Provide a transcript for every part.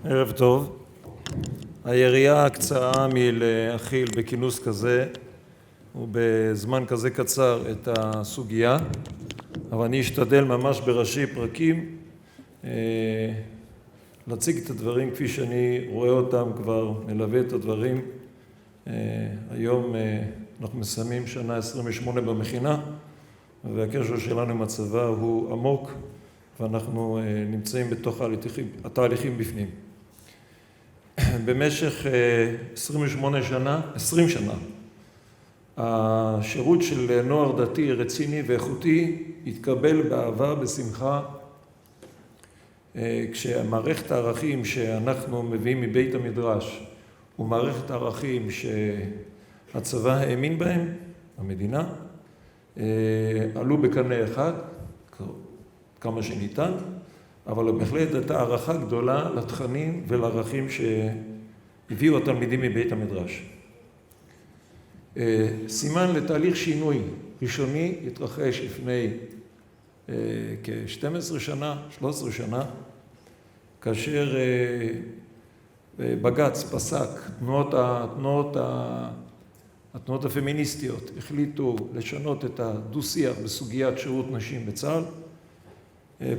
ערב טוב. היריעה הקצרה מלהכיל בכינוס כזה ובזמן כזה קצר את הסוגיה, אבל אני אשתדל ממש בראשי פרקים להציג את הדברים כפי שאני רואה אותם, כבר מלווה את הדברים. היום אנחנו מסיימים שנה 28 במכינה, והקשר שלנו עם הצבא הוא עמוק, ואנחנו נמצאים בתוך התהליכים בפנים. במשך 20 שנה, השירות של נוער דתי רציני ואיכותי התקבל באהבה, בשמחה, כשמערכת הערכים שאנחנו מביאים מבית המדרש ומערכת הערכים שהצבא האמין בהם, המדינה, עלו בקנה אחד, כמה שניתן, אבל בהחלט הייתה הערכה גדולה לתכנים ולערכים שהביאו התלמידים מבית המדרש. סימן לתהליך שינוי ראשוני התרחש לפני כ-12 שנה, 13 שנה, כאשר בג"ץ פסק, התנועות הפמיניסטיות החליטו לשנות את הדו-שיח בסוגיית שירות נשים בצה"ל.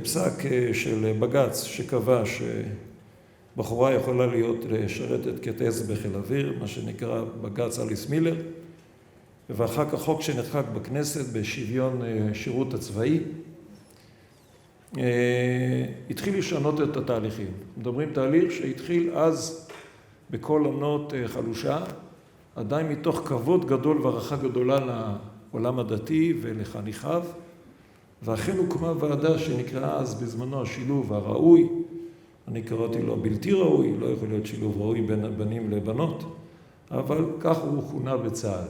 פסק של בג"ץ שקבע שבחורה יכולה להיות לשרתת כטייסת בחיל האוויר, מה שנקרא בג"ץ אליס מילר, ואחר כך חוק שנחקק בכנסת בשוויון שירות הצבאי, התחיל לשנות את התהליכים. מדברים תהליך שהתחיל אז בכל עונות חלושה, עדיין מתוך כבוד גדול והערכה גדולה לעולם הדתי ולחניכיו, ואכן הוקמה ועדה שנקראה אז בזמנו השילוב הראוי, אני קראתי לו בלתי ראוי, לא יכול להיות שילוב ראוי בין בנים לבנות, אבל כך הוא כונה בצה"ל.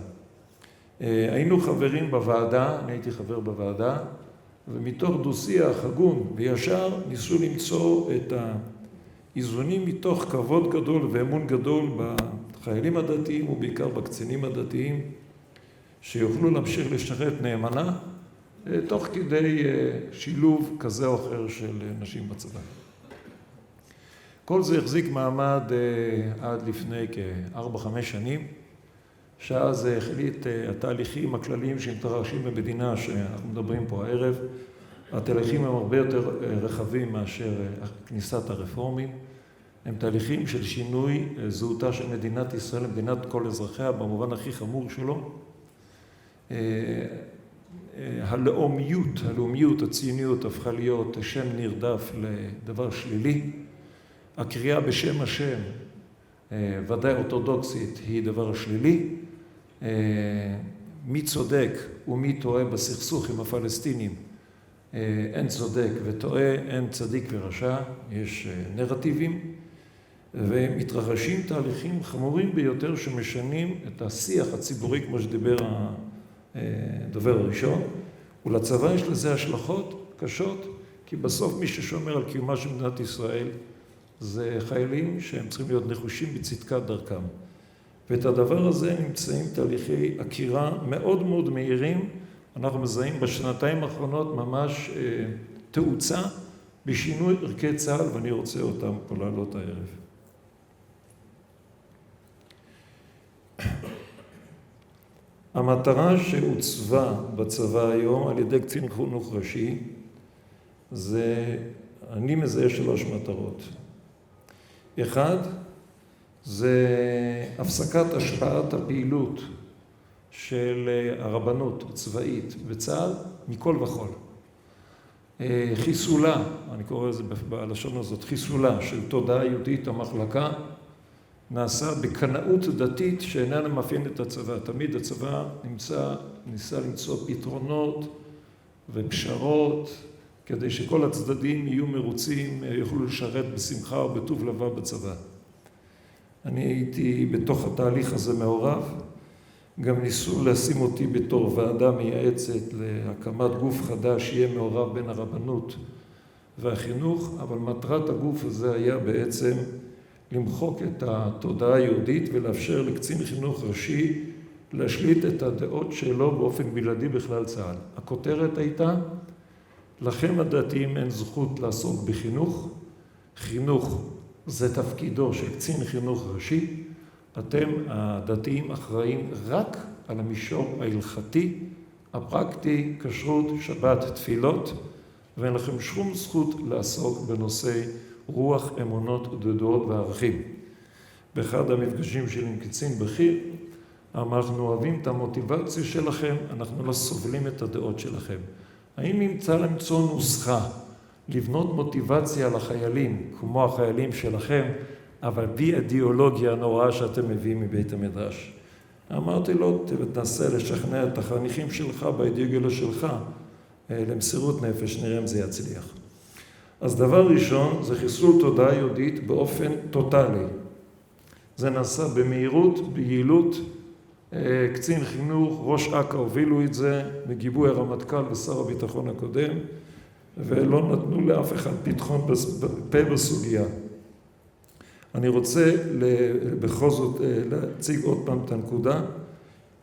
היינו חברים בוועדה, אני הייתי חבר בוועדה, ומתוך דו-שיח הגון וישר ניסו למצוא את האיזונים מתוך כבוד גדול ואמון גדול בחיילים הדתיים ובעיקר בקצינים הדתיים, שיוכלו להמשיך לשרת נאמנה, תוך כדי שילוב כזה או אחר של נשים בצבא. כל זה החזיק מעמד עד לפני כ-4-5 שנים, שאז החליט התהליכים הכלליים שמתרחשים במדינה שאנחנו מדברים פה הערב, התהליכים הם הרבה יותר רחבים מאשר כניסת הרפורמים, הם תהליכים של שינוי זהותה של מדינת ישראל למדינת כל אזרחיה במובן הכי חמור שלו. הלאומיות, הציוניות הפכה להיות שם נרדף לדבר שלילי. הקריאה בשם השם, ודאי אורתודוקסית, היא דבר שלילי. מי צודק ומי טועה בסכסוך עם הפלסטינים, אין צודק וטועה, אין צדיק ורשע, יש נרטיבים, ומתרחשים תהליכים חמורים ביותר שמשנים את השיח הציבורי, כמו שדיבר הדובר הראשון, ולצבא יש לזה השלכות קשות, כי בסוף מי ששומר על קיומה של מדינת ישראל זה חיילים שהם צריכים להיות נחושים בצדקת דרכם. ואת הדבר הזה נמצאים תהליכי עקירה מאוד מאוד מהירים. אנחנו מזהים בשנתיים האחרונות ממש תאוצה בשינוי ערכי צה"ל, ואני רוצה אותם פה לעלות הערב. המטרה שהוצבה בצבא היום על ידי קצין חינוך ראשי, אני מזהה 3 מטרות. אחד, זה הפסקת השפעת הפעילות של הרבנות הצבאית בצה"ל מכל וכל. חיסולה, אני קורא לזה בלשון הזאת, חיסולה של תודעה יהודית המחלקה, נעשה בקנאות דתית שאיננה מאפיינת את הצבא. תמיד הצבא ניסה למצוא פתרונות ופשרות, כדי שכל הצדדים יהיו מרוצים, יוכלו לשרת בשמחה ובטוב לבב בצבא. אני הייתי בתוך התהליך הזה מעורב, גם ניסו לשים אותי בתור ועדה מייעצת להקמת גוף חדש שיהיה מעורב בין הרבנות והחינוך, אבל מטרת הגוף הזה היה בעצם למחוק את התודעה היהודית ולאפשר לקצין חינוך ראשי להשליט את הדעות שלו באופן בלעדי בכלל צה"ל. הכותרת הייתה, לכם הדתיים אין זכות לעסוק בחינוך, חינוך זה תפקידו של קצין חינוך ראשי. אתם הדתיים אחראים רק על המישור ההלכתי, הפרקטי, כשרות, שבת, תפילות, ואין לכם שום זכות לעסוק בנושא רוח, אמונות, דעות וערכים. באחד המפגשים שלי עם קצין בכיר, אנחנו אוהבים את המוטיבציה שלכם, אנחנו לא סובלים את הדעות שלכם. האם נמצא למצוא נוסחה לבנות מוטיבציה לחיילים, כמו החיילים שלכם, אבל בלי אידיאולוגיה הנוראה שאתם מביאים מבית המדרש? אמרתי לו, תנסה לשכנע את החניכים שלך באידיאולוגיה שלך למסירות נפש, נראה אם זה יצליח. אז דבר ראשון זה חיסול תודעה יהודית באופן טוטלי. זה נעשה במהירות, ביעילות. קצין חינוך, ראש אכ"א הובילו את זה, בגיבוי הרמטכ"ל ושר הביטחון הקודם, ולא נתנו לאף אחד פתחון פה בסוגיה. אני רוצה בכל זאת להציג עוד פעם את הנקודה.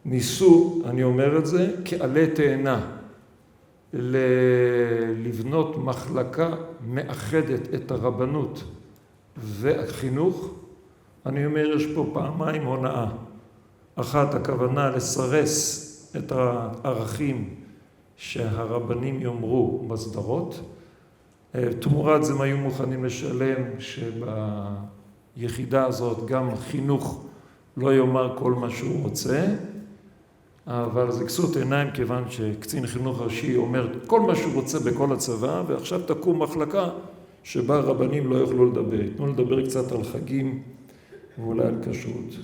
ניסו, אני אומר את זה, כעלה תאנה, לבנות מחלקה מאחדת את הרבנות והחינוך. אני אומר, יש פה פעמיים הונאה. אחת, הכוונה לסרס את הערכים שהרבנים יאמרו בסדרות. תמורת זה הם היו מוכנים לשלם שביחידה הזאת גם חינוך לא יאמר כל מה שהוא רוצה, אבל זה כסות עיניים כיוון שקצין חינוך ראשי אומר כל מה שהוא רוצה בכל הצבא, ועכשיו תקום מחלקה שבה הרבנים לא יוכלו לדבר. יתנו לדבר קצת על חגים ואולי על כשרות.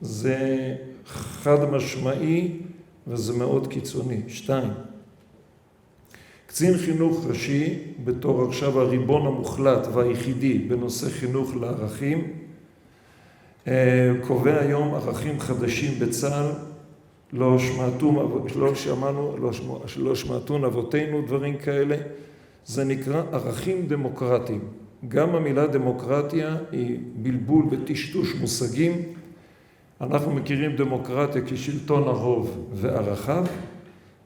זה חד משמעי וזה מאוד קיצוני. 2. קצין חינוך ראשי, בתור עכשיו הריבון המוחלט והיחידי בנושא חינוך לערכים, קובע היום ערכים חדשים בצה"ל, לא שמעתון אבותינו, דברים כאלה. זה נקרא ערכים דמוקרטיים. גם המילה דמוקרטיה היא בלבול וטשטוש מושגים. אנחנו מכירים דמוקרטיה כשלטון הרוב וערכיו,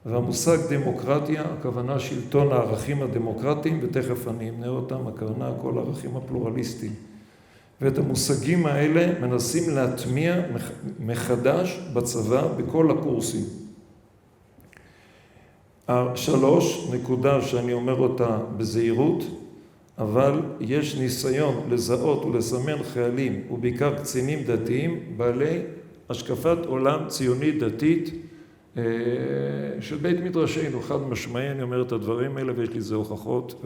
והמושג דמוקרטיה, הכוונה שלטון הערכים הדמוקרטיים, ותכף אני אמנה אותם, הכוונה כל הערכים הפלורליסטיים. ואת המושגים האלה מנסים להטמיע מחדש בצבא בכל הקורסים. 3, נקודה שאני אומר אותה בזהירות, אבל יש ניסיון לזהות ולסמן חיילים, ובעיקר קצינים דתיים, בעלי השקפת עולם ציונית דתית של בית מדרשנו, חד משמעי. אני אומר את הדברים האלה ויש לי זה הוכחות,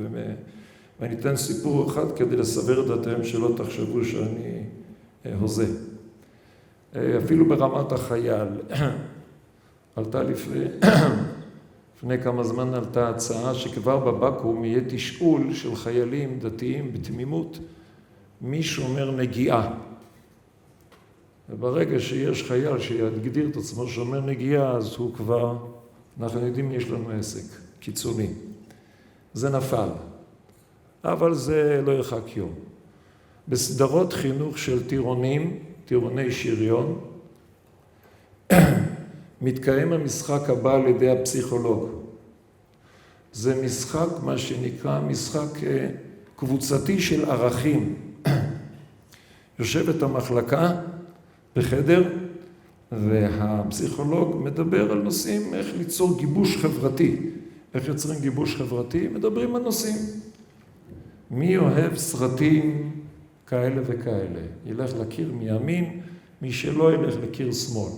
ואני אתן סיפור אחד כדי לסבר את דעתכם שלא תחשבו שאני הוזה. אפילו ברמת החייל, עלתה לפני כמה זמן עלתה הצעה שכבר בבקו"ם יהיה תשאול של חיילים דתיים בתמימות, מי שומר נגיעה. וברגע שיש חייל שיגדיר את עצמו שומר נגיעה, אז הוא כבר, אנחנו יודעים, יש לנו עסק קיצוני. זה נפל, אבל זה לא ירחק יום. בסדרות חינוך של טירוני שריון, מתקיים המשחק הבא על ידי הפסיכולוג. זה משחק, מה שנקרא, משחק קבוצתי של ערכים. יושבת המחלקה בחדר, והפסיכולוג מדבר על נושאים, איך ליצור גיבוש חברתי. איך יוצרים גיבוש חברתי? מדברים על נושאים. מי אוהב סרטים כאלה וכאלה? ילך לקיר מימין, מי שלא ילך לקיר שמאל.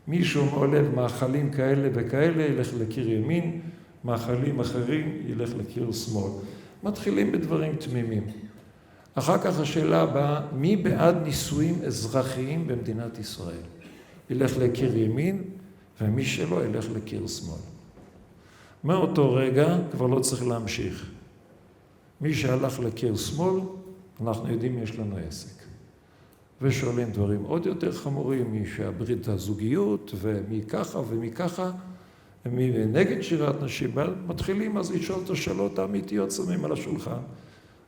מישהו אוהב מאכלים כאלה וכאלה, ילך לקיר ימין, מאכלים אחרים, ילך לקיר שמאל. מתחילים בדברים תמימים. אחר כך השאלה הבאה, מי בעד נישואים אזרחיים במדינת ישראל? ילך לקיר ימין, ומי שלא ילך לקיר שמאל. מאותו רגע כבר לא צריך להמשיך. מי שהלך לקיר שמאל, אנחנו יודעים יש לנו עסק. ושואלים דברים עוד יותר חמורים, מי שהברית הזוגיות, ומי ככה ומי ככה, ומי נגד שירת נשים, מתחילים אז לשאול את השאלות האמיתיות, שמים על השולחן.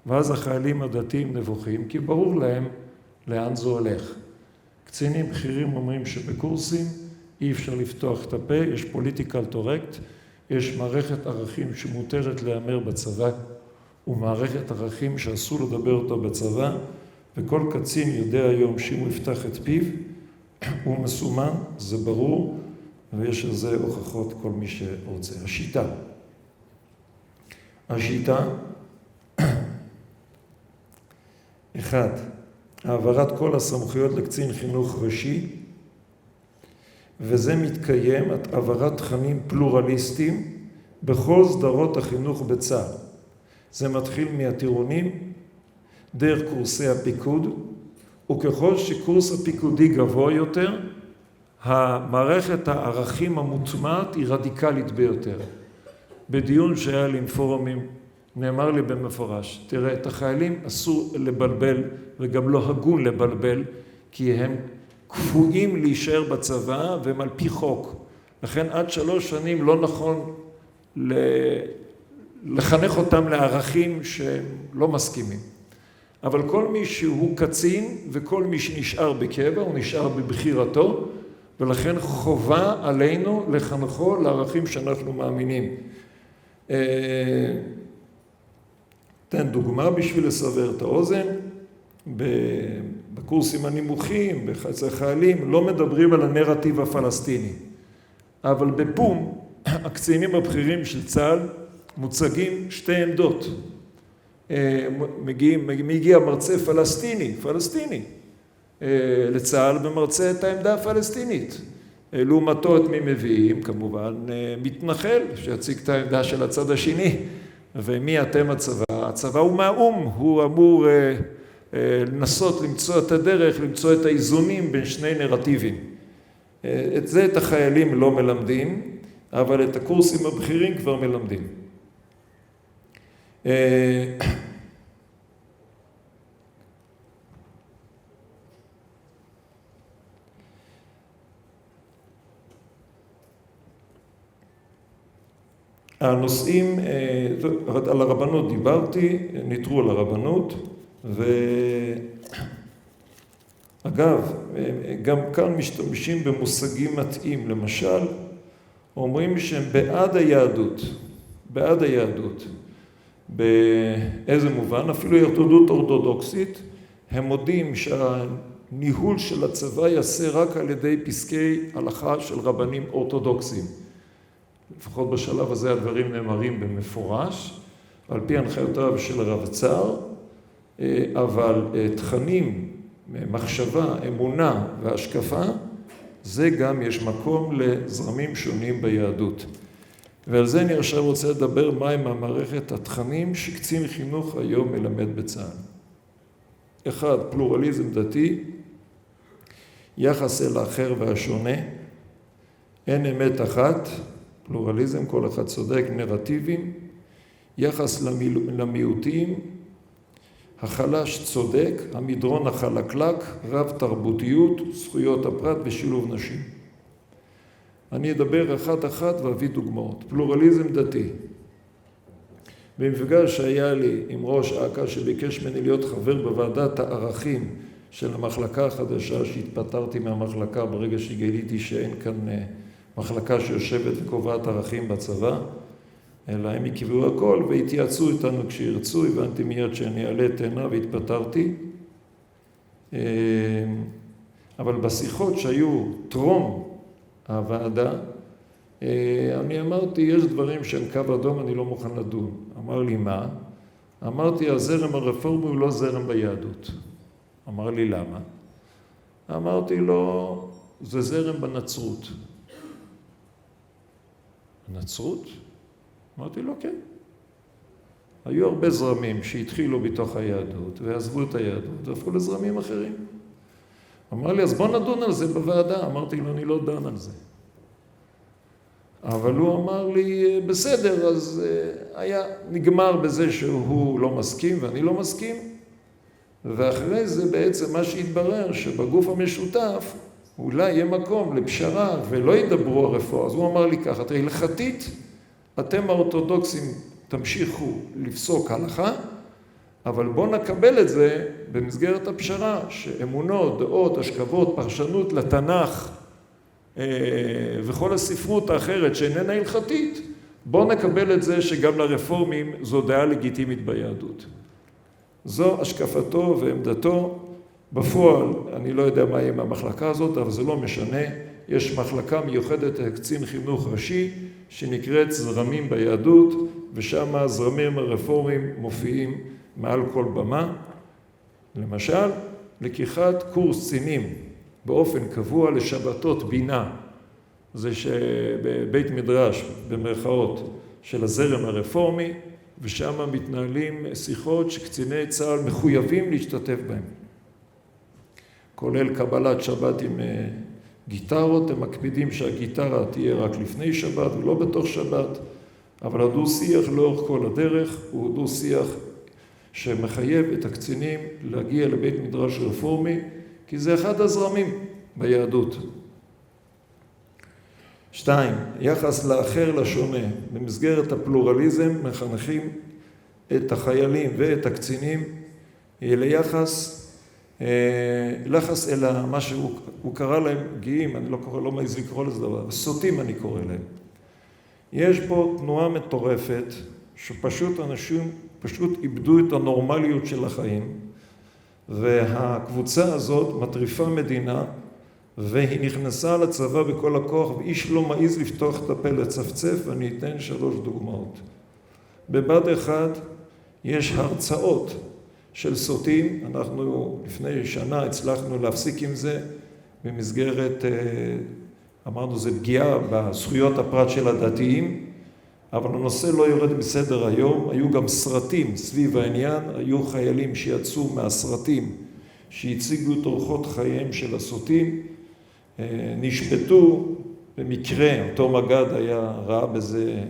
ואז החיילים הדתיים נבוכים, כי ברור להם לאן זה הולך. קצינים בכירים אומרים שבקורסים אי אפשר לפתוח את הפה, יש פוליטיקל טורקט, יש מערכת ערכים שמותרת להיאמר בצבא, ומערכת ערכים שאסור לדבר אותה בצבא, וכל קצין יודע היום שאם הוא יפתח את פיו, הוא מסומן, זה ברור, ויש על זה הוכחות כל מי שרוצה. השיטה, 1. העברת כל הסמכויות לקצין חינוך ראשי, וזה מתקיים, העברת תכנים פלורליסטיים בכל סדרות החינוך בצה"ל. זה מתחיל מהטירונים, דרך קורסי הפיקוד, וככל שקורס הפיקודי גבוה יותר, המערכת הערכים המוטמעת היא רדיקלית ביותר. בדיון שהיה לי עם פורומים, נאמר לי במפורש, תראה, את החיילים אסור לבלבל, וגם לא הגון לבלבל, כי הם קפואים להישאר בצבא, והם על פי חוק. לכן עד 3 שנים לא נכון לחנך אותם לערכים שהם לא מסכימים. אבל כל מי שהוא קצין, וכל מי שנשאר בקבע, הוא נשאר בבחירתו, ולכן חובה עלינו לחנכו לערכים שאנחנו מאמינים. תן דוגמה בשביל לסבר את האוזן. בקורסים הנמוכים, בחצי חיילים, לא מדברים על הנרטיב הפלסטיני. אבל בפום, הקצינים הבכירים של צה"ל מוצגים 2 עמדות. מגיע מרצה פלסטיני לצה"ל ומרצה את העמדה הפלסטינית. לעומתו את מי מביאים? כמובן מתנחל שיציג את העמדה של הצד השני. ומי אתם הצבא? הצבא הוא מהאום, הוא אמור לנסות למצוא את הדרך, למצוא את האיזונים בין 2 נרטיבים. את זה את החיילים לא מלמדים, אבל את הקורסים הבכירים כבר מלמדים. הנושאים, על הרבנות דיברתי, ניטרו על הרבנות, ואגב, גם כאן משתמשים במושגים מתאים, למשל, אומרים שהם בעד היהדות. באיזה מובן? אפילו יהדות אורתודוקסית, הם מודים שהניהול של הצבא יעשה רק על ידי פסקי הלכה של רבנים אורתודוקסיים. לפחות בשלב הזה הדברים נאמרים במפורש, על פי הנחיותיו של הרב צאר, אבל תכנים, מחשבה, אמונה והשקפה, זה גם יש מקום לזרמים שונים ביהדות. ועל זה אני עכשיו רוצה לדבר מהם המערכת התכנים שקצין חינוך היום מלמד בצה"ל. 1. פלורליזם דתי, יחס אל האחר והשונה, אין אמת אחת, פלורליזם, כל אחד צודק, נרטיבים, יחס למיעוטים, החלש צודק, המדרון החלקלק, רב תרבותיות, זכויות הפרט ושילוב נשים. אני אדבר אחת ואביא דוגמאות. פלורליזם דתי. במפגש שהיה לי עם ראש אכ"א שביקש ממני להיות חבר בוועדת הערכים של המחלקה החדשה, שהתפטרתי מהמחלקה ברגע שגיליתי שאין כאן מחלקה שיושבת וקובעת ערכים בצבא, אלא הם יקבעו הכל והתייעצו איתנו כשירצו, הבנתי מיד שאני אעלה תאנה והתפטרתי. אבל בשיחות שהיו טרום הוועדה, אני אמרתי, יש דברים שהם קו אדום, אני לא מוכן לדון. אמר לי, מה? אמרתי, הזרם הרפורמי הוא לא זרם ביהדות. אמר לי, למה? אמרתי לו, זה זרם בנצרות. הנצרות? אמרתי לו, כן. היו הרבה זרמים שהתחילו בתוך היהדות ועזבו את היהדות והפכו לזרמים אחרים. אמר לי, אז בוא נדון על זה בוועדה. אמרתי לו, אני לא דן על זה. אבל הוא אמר לי, בסדר, אז היה נגמר בזה שהוא לא מסכים ואני לא מסכים. ואחרי זה בעצם מה שהתברר שבגוף המשותף אולי יהיה מקום לפשרה ולא ידברו הרפואה. אז הוא אמר לי ככה, תראי, הלכתית, אתם האורתודוקסים תמשיכו לפסוק הלכה, אבל בואו נקבל את זה במסגרת הפשרה, שאמונות, דעות, השקפות, פרשנות לתנ"ך וכל הספרות האחרת שאיננה הלכתית, בואו נקבל את זה שגם לרפורמים זו דעה לגיטימית ביהדות. זו השקפתו ועמדתו. בפועל, אני לא יודע מה יהיה מהמחלקה הזאת, אבל זה לא משנה. יש מחלקה מיוחדת לקצין חינוך ראשי, שנקראת זרמים ביהדות, ושם הזרמים הרפורמים מופיעים מעל כל במה. למשל, לקיחת קורס קצינים באופן קבוע לשבתות בינה, זה שבבית מדרש, במרכאות, של הזרם הרפורמי, ושם מתנהלים שיחות שקציני צה"ל מחויבים להשתתף בהם. כולל קבלת שבת עם גיטרות, הם מקפידים שהגיטרה תהיה רק לפני שבת ולא בתוך שבת, אבל הדו-שיח לאורך כל הדרך הוא דו-שיח שמחייב את הקצינים להגיע לבית מדרש רפורמי, כי זה אחד הזרמים ביהדות. 2. יחס לאחר לשונה. במסגרת הפלורליזם מחנכים את החיילים ואת הקצינים ליחס אל מה שהוא קרא להם גאים, אני לא מעז לקרוא לזה דבר, סוטים אני קורא להם. יש פה תנועה מטורפת שפשוט אנשים פשוט איבדו את הנורמליות של החיים, והקבוצה הזאת מטריפה מדינה, והיא נכנסה לצבא בכל הכוח, ואיש לא מעז לפתוח את הפה לצפצף, ואני אתן 3 דוגמאות. בבד אחד יש הרצאות של סוטים, אנחנו לפני שנה הצלחנו להפסיק עם זה, במסגרת, אמרנו, זה פגיעה בזכויות הפרט של הדתיים, אבל הנושא לא יורד מסדר היום. היו גם סרטים סביב העניין, היו חיילים שיצאו מהסרטים שהציגו את אורחות חייהם של הסוטים, נשפטו במקרה, אותו מג"ד ראה בזה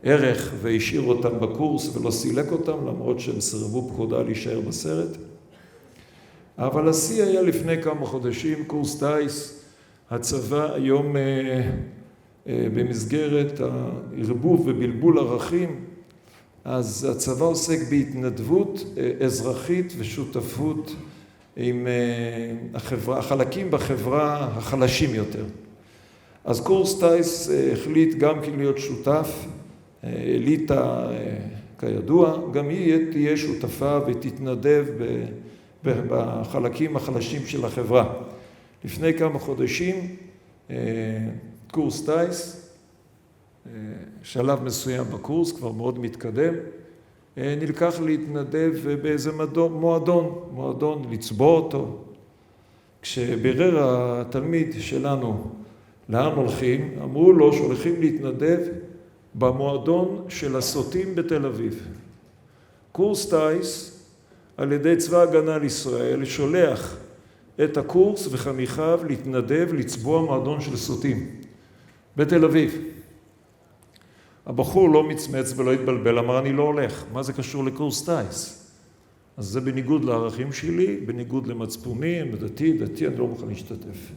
ערך והשאיר אותם בקורס ולא סילק אותם, למרות שהם סרבו פקודה להישאר בסרט. אבל השיא היה לפני כמה חודשים, קורס טייס. הצבא היום במסגרת הערבוב ובלבול ערכים, אז הצבא עוסק בהתנדבות אזרחית ושותפות עם החלקים בחברה החלשים יותר. אז קורס טייס החליט גם כן להיות שותף, אליטה כידוע, גם היא תהיה שותפה ותתנדב בחלקים החלשים של החברה. לפני כמה חודשים קורס טייס, שלב מסוים בקורס, כבר מאוד מתקדם, נלקח להתנדב באיזה מועדון, לצבוע אותו. כשבירר התלמיד שלנו לאן הולכים, אמרו לו שהולכים להתנדב במועדון של הסוטים בתל אביב. קורס טייס על ידי צבא הגנה לישראל שולח את הקורס וחניכיו להתנדב לצבוע מועדון של סוטים בתל אביב. הבחור לא מצמץ ולא התבלבל, אמר אני לא הולך. מה זה קשור לקורס טייס? אז זה בניגוד לערכים שלי, בניגוד למצפוני, דתי, אני לא מוכן להשתתף.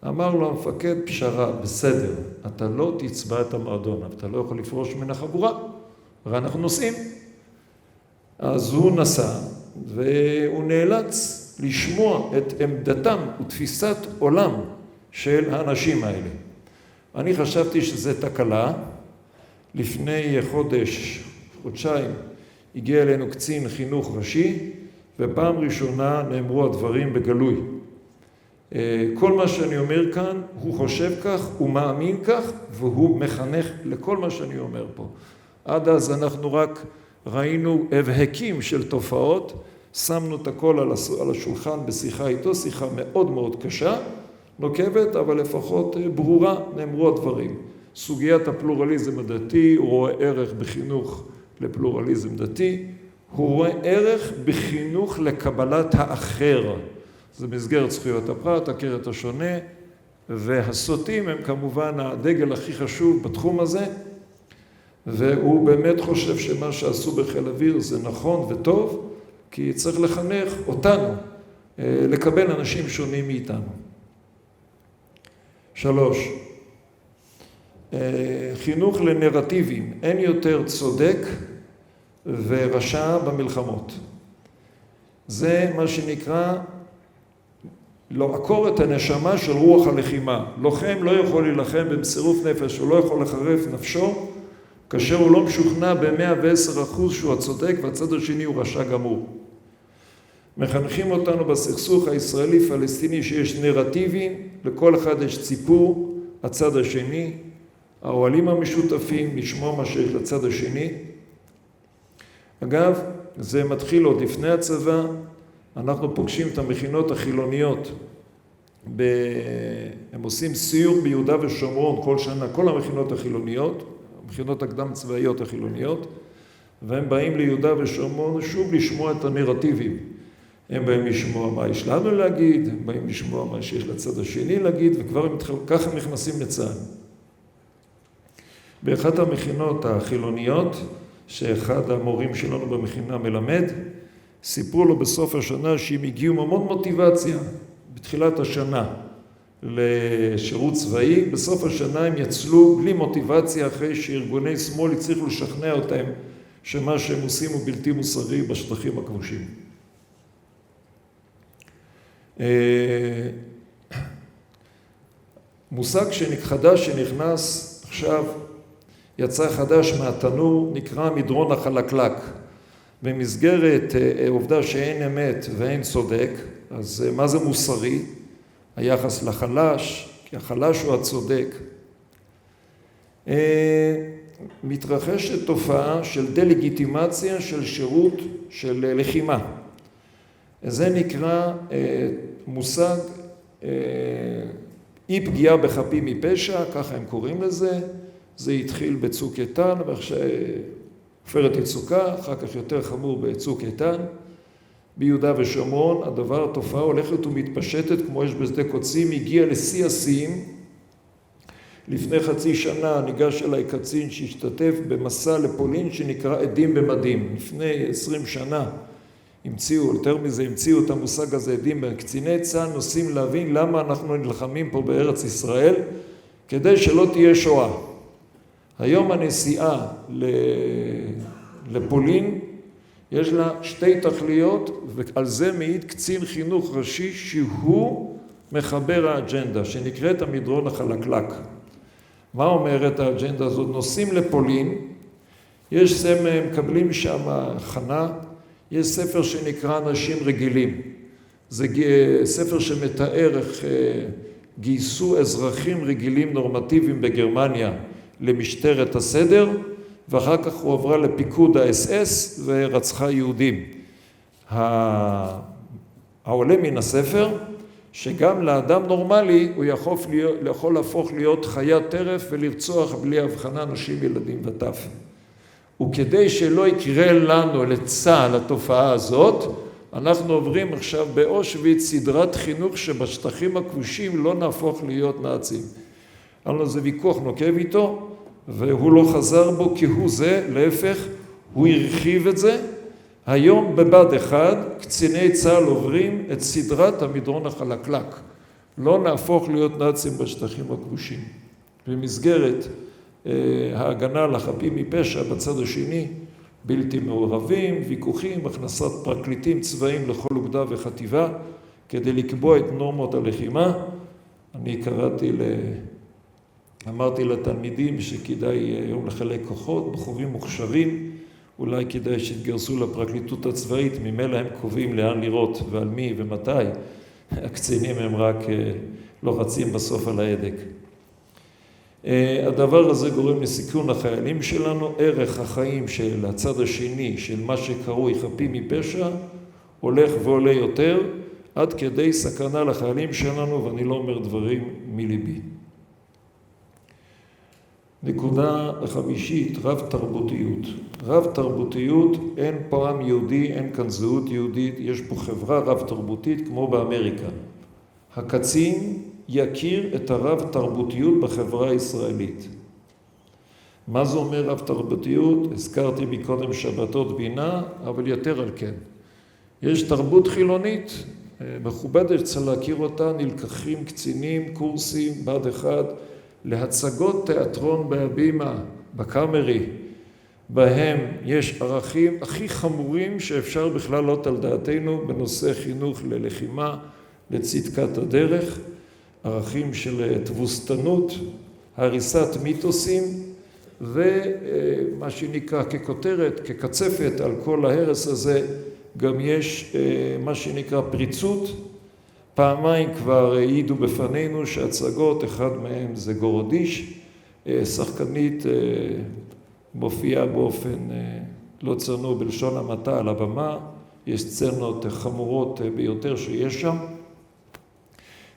אמר לו המפקד פשרה, בסדר, אתה לא תצבע את המועדון, אבל אתה לא יכול לפרוש מן החבורה, הרי אנחנו נוסעים. אז הוא נסע, והוא נאלץ לשמוע את עמדתם ותפיסת עולם של האנשים האלה. אני חשבתי שזה תקלה. לפני חודשיים, הגיע אלינו קצין חינוך ראשי, ופעם ראשונה נאמרו הדברים בגלוי. כל מה שאני אומר כאן, הוא חושב כך, הוא מאמין כך, והוא מחנך לכל מה שאני אומר פה. עד אז אנחנו רק ראינו הבהקים של תופעות, שמנו את הכל על השולחן בשיחה איתו, שיחה מאוד מאוד קשה, נוקבת, אבל לפחות ברורה, נאמרו הדברים. סוגיית הפלורליזם הדתי, הוא רואה ערך בחינוך לפלורליזם דתי, הוא רואה ערך בחינוך לקבלת האחר. זה מסגרת זכויות הפרט, הכרת השונה, והסוטים הם כמובן הדגל הכי חשוב בתחום הזה, והוא באמת חושב שמה שעשו בחיל אוויר זה נכון וטוב, כי צריך לחנך אותנו לקבל אנשים שונים מאיתנו. 3. חינוך לנרטיבים, אין יותר צודק ורשע במלחמות. זה מה שנקרא לעקור את הנשמה של רוח הלחימה. לוחם לא יכול להילחם במסירות נפש, הוא לא יכול לחרף נפשו כאשר הוא לא משוכנע ב-110% שהוא הצודק והצד השני הוא רשע גמור. מחנכים אותנו בסכסוך הישראלי-פלסטיני שיש נרטיבים, לכל אחד יש ציפור, הצד השני, האוהלים המשותפים, לשמוע מה שיש לצד השני. אגב, זה מתחיל עוד לפני הצבא, אנחנו פוגשים את המכינות החילוניות, הם עושים סיור ביהודה ושומרון כל שנה, כל המכינות החילוניות, המכינות הקדם צבאיות החילוניות, והם באים ליהודה ושומרון שוב לשמוע את הנרטיבים. הם באים לשמוע מה יש לנו להגיד, הם באים לשמוע מה שיש לצד השני להגיד, וכבר ככה נכנסים לצה"ל. באחת המכינות החילוניות, שאחד המורים שלנו במכינה מלמד, סיפרו לו בסוף השנה שהם הגיעו המון מוטיבציה בתחילת השנה לשירות צבאי. בסוף השנה הם יצלו בלי מוטיבציה אחרי שארגוני שמאל הצליחו לשכנע אותם שמה שהם עושים הוא בלתי מוסרי בשטחים הכבושים. מושג חדש שנכנס עכשיו, יצא חדש מהתנור, נקרא מדרון החלקלק. במסגרת עובדה שאין אמת ואין צודק, אז מה זה מוסרי? היחס לחלש, כי החלש הוא הצודק. מתרחשת תופעה של דלגיטימציה של שירות של לחימה. זה נקרא מושג אי פגיעה בחפים מפשע, ככה הם קוראים לזה. זה התחיל בצוק איתן, ועופרת יצוקה, אחר כך יותר חמור בצוק איתן. ביהודה ושומרון, התופעה הולכת ומתפשטת, כמו יש בשדה קוצים, הגיע לשיא השיאים. לפני חצי שנה ניגש אליי קצין שהשתתף במסע לפולין שנקרא עדים במדים. לפני 20 שנה יותר מזה, המציאו את המושג הזה עדים. קציני צה"ל נוסעים להבין למה אנחנו נלחמים פה בארץ ישראל, כדי שלא תהיה שואה. היום הנסיעה לפולין יש לה שתי תכליות, ועל זה מעיד קצין חינוך ראשי שהוא מחבר האג'נדה, שנקראת המדרון החלקלק. מה אומרת האג'נדה הזאת? נוסעים לפולין, מקבלים שם הכנה, יש ספר שנקרא אנשים רגילים. זה ספר שמתאר איך גייסו אזרחים רגילים נורמטיביים בגרמניה למשטרת הסדר, ואחר כך הוא עברה לפיקוד ה-SS ורצחה יהודים. העולה מן הספר, שגם לאדם נורמלי הוא יכול להפוך להיות חיית טרף ולרצוח בלי הבחנה נשים, ילדים וטף. וכדי שלא יקרה לנו לצה"ל התופעה הזאת, אנחנו עוברים עכשיו באושוויץ סדרת חינוך שבשטחים הכבושים לא נהפוך להיות נאצים. היה לנו זה ויכוח נוקב איתו, והוא לא חזר בו כהוא זה, להפך, הוא הרחיב את זה. היום בבד אחד, קציני צה"ל עוברים את סדרת המדרון החלקלק. לא נהפוך להיות נאצים בשטחים הכבושים. במסגרת ההגנה על החפים מפשע בצד השני, בלתי מעורבים, ויכוחים, הכנסת פרקליטים צבאיים לכל אוגדה וחטיבה, כדי לקבוע את נורמות הלחימה. אני אמרתי לתלמידים שכדאי היום לחלק כוחות, בחורים מוכשרים, אולי כדאי שיתגרסו לפרקליטות הצבאית, ממילא הם קובעים לאן לראות ועל מי ומתי. הקצינים הם רק לוחצים בסוף על ההדק. הדבר הזה גורם לסיכון החיילים שלנו, ערך החיים של הצד השני, של מה שקרוי חפים מפשע, הולך ועולה יותר, עד כדי סכנה לחיילים שלנו, ואני לא אומר דברים מליבי. נקודה החמישית, רב תרבותיות. רב תרבותיות, אין פה עם יהודי, אין כאן זהות יהודית, יש פה חברה רב תרבותית כמו באמריקה. הקצין יכיר את הרב תרבותיות בחברה הישראלית. מה זה אומר רב תרבותיות? הזכרתי מקודם שבתות בינה, אבל יותר על כן. יש תרבות חילונית, מכובדת, צריך להכיר אותה, נלקחים קצינים, קורסים, בד אחד, להצגות תיאטרון בהבימה, בקאמרי, בהם יש ערכים הכי חמורים שאפשר בכלל לא על דעתנו בנושא חינוך ללחימה, לצדקת הדרך, ערכים של תבוסתנות, הריסת מיתוסים, ומה שנקרא ככותרת, כקצפת על כל ההרס הזה, גם יש מה שנקרא פריצות. פעמיים כבר העידו בפנינו שהצגות, אחד מהם זה גורודיש, שחקנית מופיעה באופן לא צנוע בלשון המעטה על הבמה, יש סצנות חמורות ביותר שיש שם.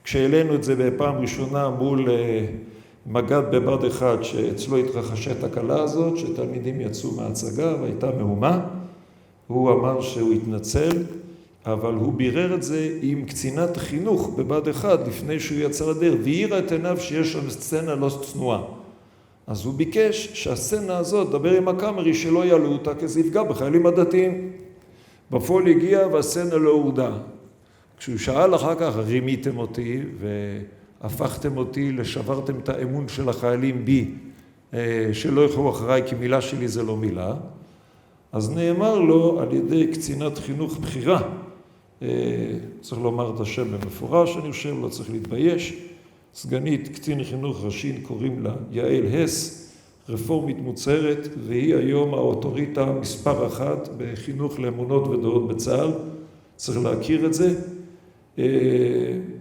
כשהעלינו את זה בפעם ראשונה מול מג"ד בבה"ד 1 שאצלו התרחשה את התקלה הזאת, שתלמידים יצאו מההצגה והייתה מהומה, הוא אמר שהוא התנצל, אבל הוא בירר את זה עם קצינת חינוך בבה"ד 1 לפני שהוא יצא לדרך, והאירה את עיניו שיש שם סצנה לא צנועה. אז הוא ביקש שהסצנה הזאת, דבר עם הקאמרי שלא יעלו אותה, כי זה יפגע בחיילים הדתיים. בפועל הגיע והסצנה לא הורדה. כשהוא שאל אחר כך, רימיתם אותי והפכתם אותי, לשברתם את האמון של החיילים בי, שלא יכולו אחריי, כי מילה שלי זה לא מילה. אז נאמר לו על ידי קצינת חינוך בחירה, צריך לומר את השם במפורש, אני חושב, לא צריך להתבייש, סגנית קצין חינוך ראשי, קוראים לה יעל הס, רפורמית מוצהרת, והיא היום האוטוריטה מספר 1 בחינוך לאמונות ודעות בצה"ל, צריך להכיר את זה,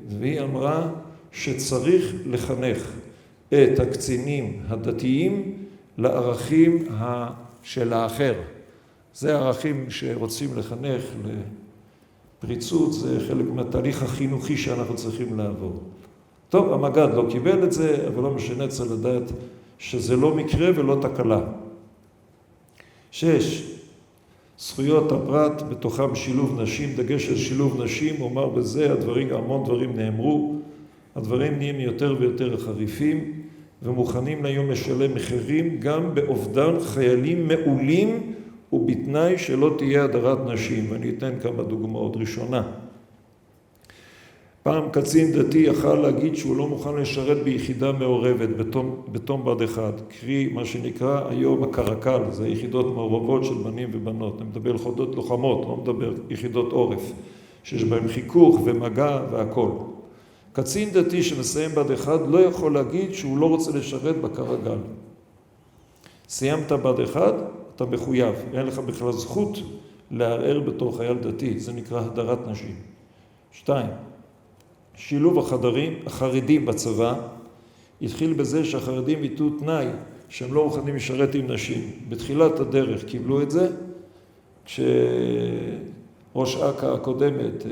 והיא אמרה שצריך לחנך את הקצינים הדתיים לערכים של האחר. זה הערכים שרוצים לחנך לפריצות, זה חלק מהתהליך החינוכי שאנחנו צריכים לעבור. טוב, המג"ד לא קיבל את זה, אבל לא משנה, צריך לדעת שזה לא מקרה ולא תקלה. 6. זכויות הפרט, בתוכם שילוב נשים, דגש על שילוב נשים, אומר בזה, המון דברים נאמרו, הדברים נהיים יותר ויותר חריפים, ומוכנים היום לשלם מחירים גם באובדן חיילים מעולים, ובתנאי שלא תהיה הדרת נשים, ואני אתן כמה דוגמאות. ראשונה, פעם קצין דתי יכל להגיד שהוא לא מוכן לשרת ביחידה מעורבת בתום בה"ד 1, קרי מה שנקרא היום הקרקל, זה יחידות מעורבות של בנים ובנות, אני מדבר על יחידות לוחמות, לא מדבר יחידות עורף, שיש בהם חיכוך ומגע והכל. קצין דתי שמסיים בה"ד 1 לא יכול להגיד שהוא לא רוצה לשרת בקרקל. סיימת בה"ד 1, אתה מחויב, אין לך בכלל זכות לערער בתור חייל דתי, זה נקרא הדרת נשים. 2. שילוב החרדים בצבא התחיל בזה שהחרדים ייתנו תנאי שהם לא מוכנים לשרת עם נשים. בתחילת הדרך קיבלו את זה, כשראש אכ"א הקודמת,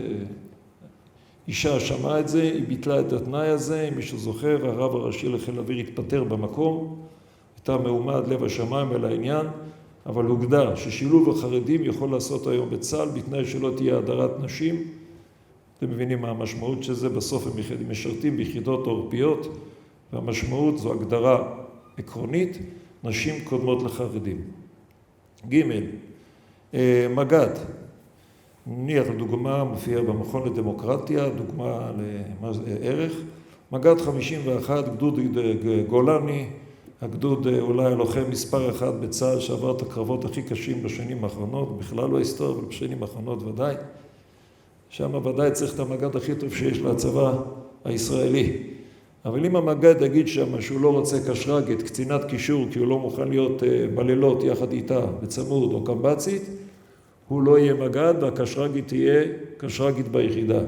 אישה שמעה את זה, היא ביטלה את התנאי הזה, אם מישהו זוכר, הרב הראשי לחיל האוויר התפטר במקום, הייתה מהומה עד לב השמיים אל העניין, אבל הוגדר ששילוב החרדים יכול לעשות היום בצה"ל בתנאי שלא תהיה הדרת נשים. אתם מבינים מה המשמעות של זה? בסוף הם משרתים ביחידות עורפיות, והמשמעות זו הגדרה עקרונית, נשים קודמות לחרדים. ג' מג"ד, נניח לדוגמה, מופיע במכון לדמוקרטיה, דוגמה לערך, מג"ד 51, גדוד גולני, הגדוד אולי הלוחם מספר 1 בצה"ל שעבר את הקרבות הכי קשים בשנים האחרונות, בכלל לא היסטוריה, אבל בשנים האחרונות ודאי. שם ודאי צריך את המג"ד הכי טוב שיש לצבא הישראלי. אבל אם המג"ד יגיד שם שהוא לא רוצה קשרגית, קצינת קישור, כי הוא לא מוכן להיות בלילות יחד איתה בצמוד או קמב"צית, הוא לא יהיה מג"ד והקשרגית תהיה קשרגית ביחידה.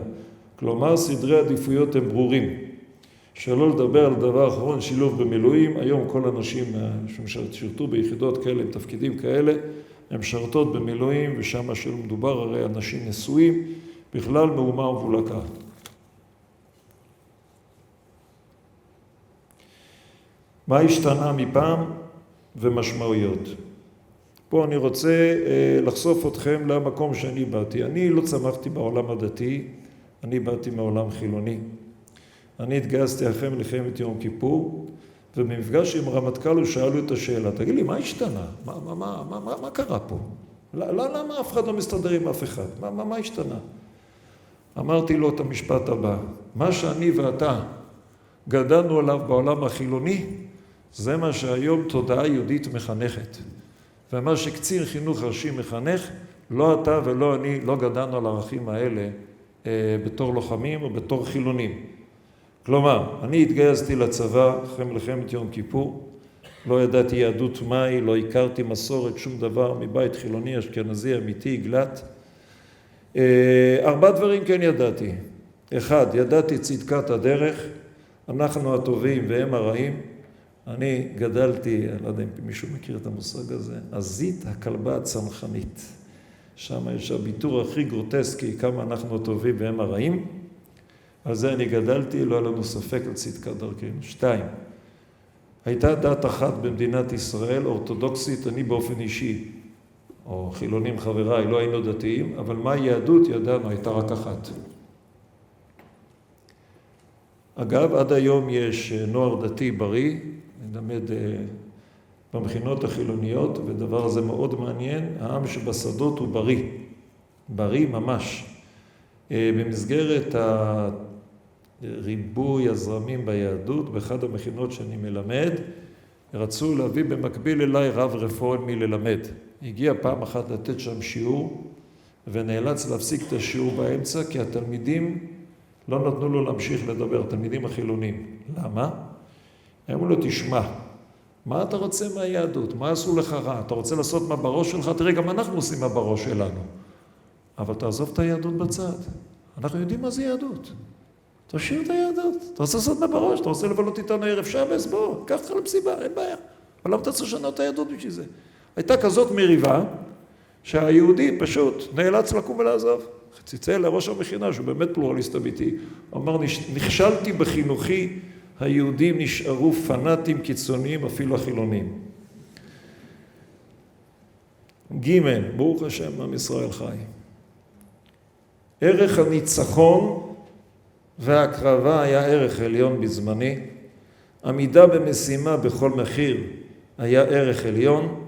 כלומר, סדרי עדיפויות הם ברורים. שלא לדבר על דבר אחרון, שילוב במילואים. היום כל אנשים ששירתו ביחידות כאלה, עם תפקידים כאלה, הם משרתות במילואים, ושם שלא מדובר הרי אנשים נשואים, בכלל מהומה ומבולקה. מה השתנה מפעם ומשמעויות? פה אני רוצה לחשוף אתכם למקום שאני באתי. אני לא צמחתי בעולם הדתי, אני באתי מהעולם חילוני. אני התגייסתי אחרי מלחמת יום כיפור, ובמפגש עם הרמטכ"ל שאלו את השאלה, תגיד לי, מה השתנה? מה קרה פה? למה אף אחד לא מסתדר עם אף אחד? מה השתנה? אמרתי לו את המשפט הבא, מה שאני ואתה גדלנו עליו בעולם החילוני, זה מה שהיום תודעה יהודית מחנכת. ומה שקצין חינוך ראשי מחנך, לא אתה ולא אני לא גדלנו על הערכים האלה בתור לוחמים או בתור חילונים. כלומר, אני התגייסתי לצבא אחרי מלחמת יום כיפור, לא ידעתי יהדות מהי, לא הכרתי מסורת, שום דבר, מבית חילוני, אשכנזי, אמיתי, גלת. 4 דברים כן ידעתי. 1, ידעתי צדקת הדרך, אנחנו הטובים והם הרעים. אני גדלתי, אני לא יודע אם מישהו מכיר את המושג הזה, הזית הכלבה הצנחנית. שם יש הביטור הכי גרוטסקי, כמה אנחנו הטובים והם הרעים. על זה אני גדלתי, לא היה לנו ספק על צדקת דרכנו. 2, הייתה דת אחת במדינת ישראל, אורתודוקסית, אני באופן אישי, או חילונים חבריי, לא היינו דתיים, אבל מה יהדות ידענו, הייתה רק אחת. אגב, עד היום יש נוער דתי בריא, נלמד במכינות החילוניות, ודבר הזה מאוד מעניין, העם שבשדות הוא בריא, בריא ממש. במסגרת ריבוי הזרמים ביהדות, באחד המכינות שאני מלמד, רצו להביא במקביל אליי רב רפורמי ללמד. הגיע פעם אחת לתת שם שיעור, ונאלץ להפסיק את השיעור באמצע, כי התלמידים לא נתנו לו להמשיך לדבר, התלמידים החילונים. למה? הם אמרו לו, תשמע, מה אתה רוצה מהיהדות? מה עשו לך רע? אתה רוצה לעשות מה בראש שלך? תראה, גם אנחנו עושים מה בראש שלנו. אבל תעזוב את היהדות בצד. אנחנו יודעים מה זה יהדות. תשאיר את היהדות. אתה רוצה לעשות מה בראש? אתה רוצה לבלות איתנו ערב שבס? בוא, קח אותך למסיבה, אין בעיה. אבל למה אתה צריך לשנות את היהדות בשביל זה? הייתה כזאת מריבה, שהיהודי פשוט נאלץ לקום ולעזוב. ציצל לראש המכינה, שהוא באמת פלורליסט אמיתי, הוא אמר, נכשלתי בחינוכי, היהודים נשארו פנאטים קיצוניים, אפילו החילונים. ג' ברוך השם, עם ישראל חי. ערך הניצחון וההקרבה היה ערך עליון בזמני. עמידה במשימה בכל מחיר היה ערך עליון.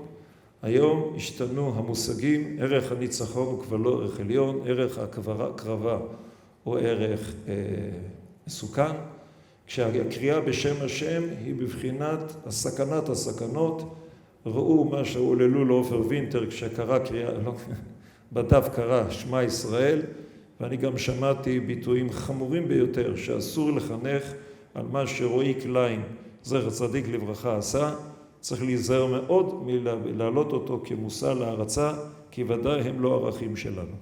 היום השתנו המושגים, ערך הניצחון הוא כבר לא ערך עליון, ערך ההקרבה הוא ערך מסוכן. כשהקריאה בשם השם היא בבחינת הסכנת הסכנות. ראו מה שהוללו לעופר וינטר כשקרא קריאה, בדף קרא שמע ישראל, ואני גם שמעתי ביטויים חמורים ביותר שאסור לחנך על מה שרועי קליין, זכר צדיק לברכה, עשה. צריך להיזהר מאוד מלהעלות אותו כמושא להערצה, כי ודאי הם לא ערכים שלנו.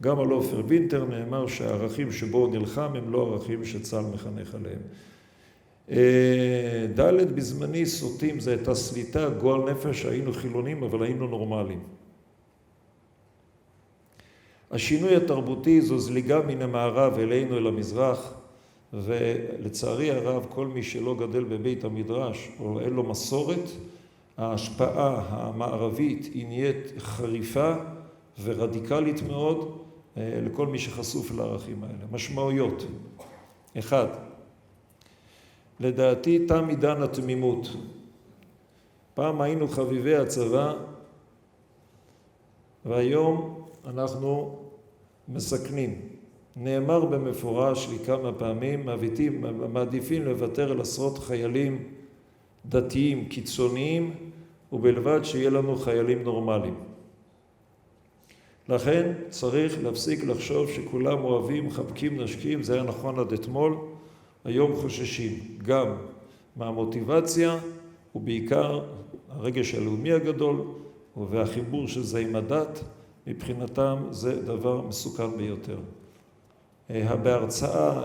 גם על עופר וינטר נאמר שהערכים שבו נלחם הם לא ערכים שצה"ל מחנך עליהם. ד' בזמני סוטים, זה הייתה סליטה, גועל נפש, היינו חילונים אבל היינו נורמליים. השינוי התרבותי זו זליגה מן המערב אלינו אל המזרח, ולצערי הרב כל מי שלא גדל בבית המדרש או אין לו מסורת, ההשפעה המערבית היא נהיית חריפה ורדיקלית מאוד לכל מי שחשוף לערכים האלה. משמעויות. 1. לדעתי תם עידן התמימות. פעם היינו חביבי הצבא, והיום אנחנו מסכנים. נאמר במפורש לי כמה פעמים, מעדיפים לוותר על עשרות חיילים דתיים קיצוניים, ובלבד שיהיה לנו חיילים נורמליים. לכן צריך להפסיק לחשוב שכולם אוהבים, מחבקים, נשקים, זה היה נכון עד אתמול, היום חוששים גם מהמוטיבציה, ובעיקר הרגש הלאומי הגדול, והחיבור של זה עם הדת, מבחינתם זה דבר מסוכן ביותר. בהרצאה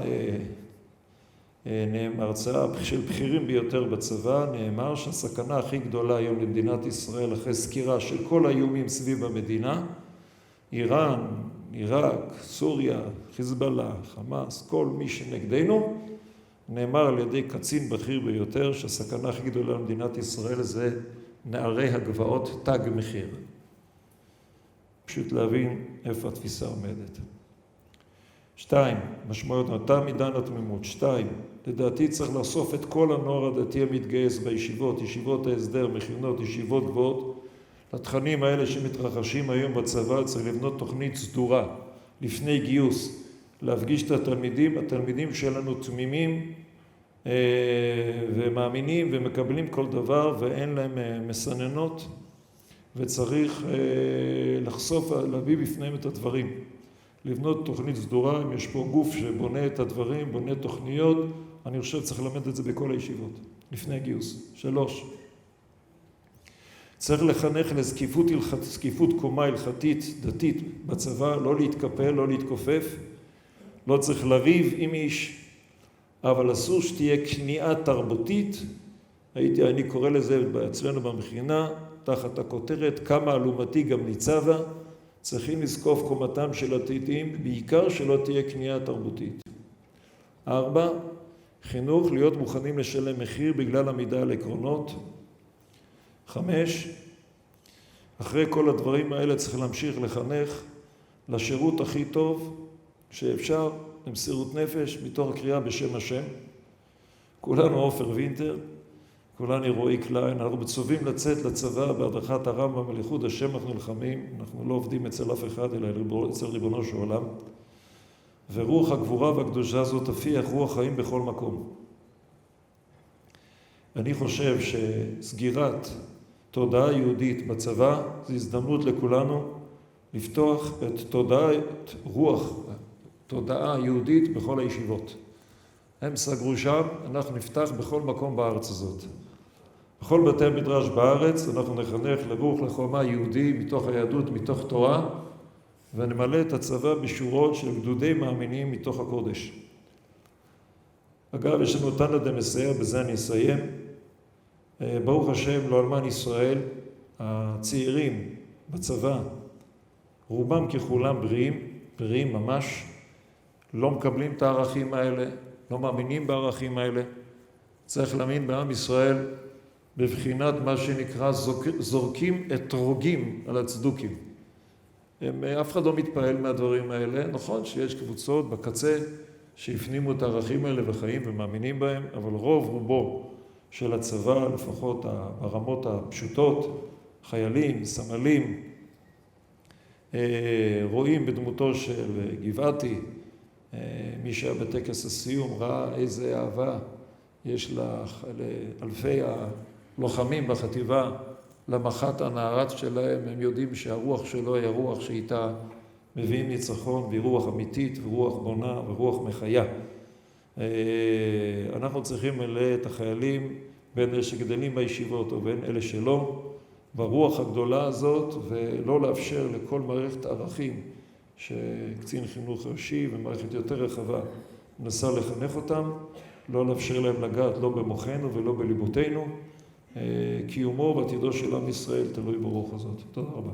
של בכירים ביותר בצבא נאמר שהסכנה הכי גדולה היום למדינת ישראל אחרי סקירה של כל האיומים סביב המדינה, איראן, עיראק, סוריה, חיזבאללה, חמאס, כל מי שנגדנו, נאמר על ידי קצין בכיר ביותר שהסכנה הכי גדולה למדינת ישראל זה נערי הגבעות תג מחיר. פשוט להבין איפה התפיסה עומדת. 2. משמעויות אותם עידן התמימות. 2. לדעתי צריך לאסוף את כל הנוער הדתי המתגייס בישיבות, ישיבות ההסדר, מכינות, ישיבות גבוהות. לתכנים האלה שמתרחשים היום בצבא צריך לבנות תוכנית סדורה לפני גיוס, להפגיש את התלמידים שלנו תמימים ומאמינים ומקבלים כל דבר ואין להם מסננות, וצריך לחשוף, להביא בפניהם את הדברים. לבנות תוכנית סדורה, אם יש פה גוף שבונה את הדברים, בונה תוכניות, אני חושב צריך ללמד את זה בכל הישיבות. לפני הגיוס. 3. צריך לחנך לזקיפות קומה הלכתית דתית בצבא, לא להתקפל, לא להתכופף, לא צריך לריב עם איש, אבל אסור שתהיה כניעה תרבותית. אני קורא לזה אצלנו במכינה, תחת הכותרת, כמה אלומתי גם ניצבה, צריכים לזקוף קומתם של עתידים, בעיקר שלא תהיה כניעה תרבותית. 4. חינוך, להיות מוכנים לשלם מחיר בגלל עמידה על עקרונות. 5. אחרי כל הדברים האלה צריך להמשיך לחנך לשירות הכי טוב שאפשר, למסירות נפש, מתוך הקריאה בשם השם. כולנו עופר וינטר, כולנו רועי קליין, אנחנו מצווים לצאת לצבא בהדרכת הרמב"ם על ייחוד השם אנחנו נלחמים, אנחנו לא עובדים אצל אף אחד אלא אצל ריבונו של עולם. ורוח הגבורה והקדושה הזאת תפיח רוח חיים בכל מקום. אני חושב שסגירת תודעה יהודית בצבא זו הזדמנות לכולנו לפתוח את תודעה יהודית בכל הישיבות. הם סגרו שם, אנחנו נפתח בכל מקום בארץ הזאת. בכל בתי המדרש בארץ אנחנו נחנך לרוח לחומה יהודי מתוך היהדות, מתוך תורה, ונמלא את הצבא בשורות של גדודי מאמינים מתוך הקודש. אגב, יש לנו תנא דמסייע, בזה אני אסיים. ברוך השם, לא אלמן ישראל, הצעירים בצבא, רובם ככולם בריאים ממש, לא מקבלים את הערכים האלה, לא מאמינים בערכים האלה. צריך להאמין בעם ישראל בבחינת מה שנקרא זורקים אתרוגים על הצדוקים. אף אחד לא מתפעל מהדברים האלה. נכון שיש קבוצות בקצה שהפנימו את הערכים האלה וחיים ומאמינים בהם, אבל רובו של הצבא, לפחות ברמות הפשוטות, חיילים, סמלים, רואים בדמותו של גבעתי, מי שהיה בטקס הסיום ראה איזה אהבה יש לאלפי הלוחמים בחטיבה למח"ט הנערץ שלהם. הם יודעים שהרוח שלו היא הרוח שאיתה מביאים ניצחון, והיא רוח אמיתית ורוח בונה ורוח מחיה. אנחנו צריכים מלא את החיילים, בין אלה שגדלים בישיבות ובין אלה שלא, ברוח הגדולה הזאת, ולא לאפשר לכל מערכת ערכים שקצין חינוך ראשי ומערכת יותר רחבה מנסה לחנך אותם, לא לאפשר להם לגעת לא במוחנו ולא בליבותינו. קיומו ועתידו של עם ישראל תלוי ברוח הזאת. תודה רבה.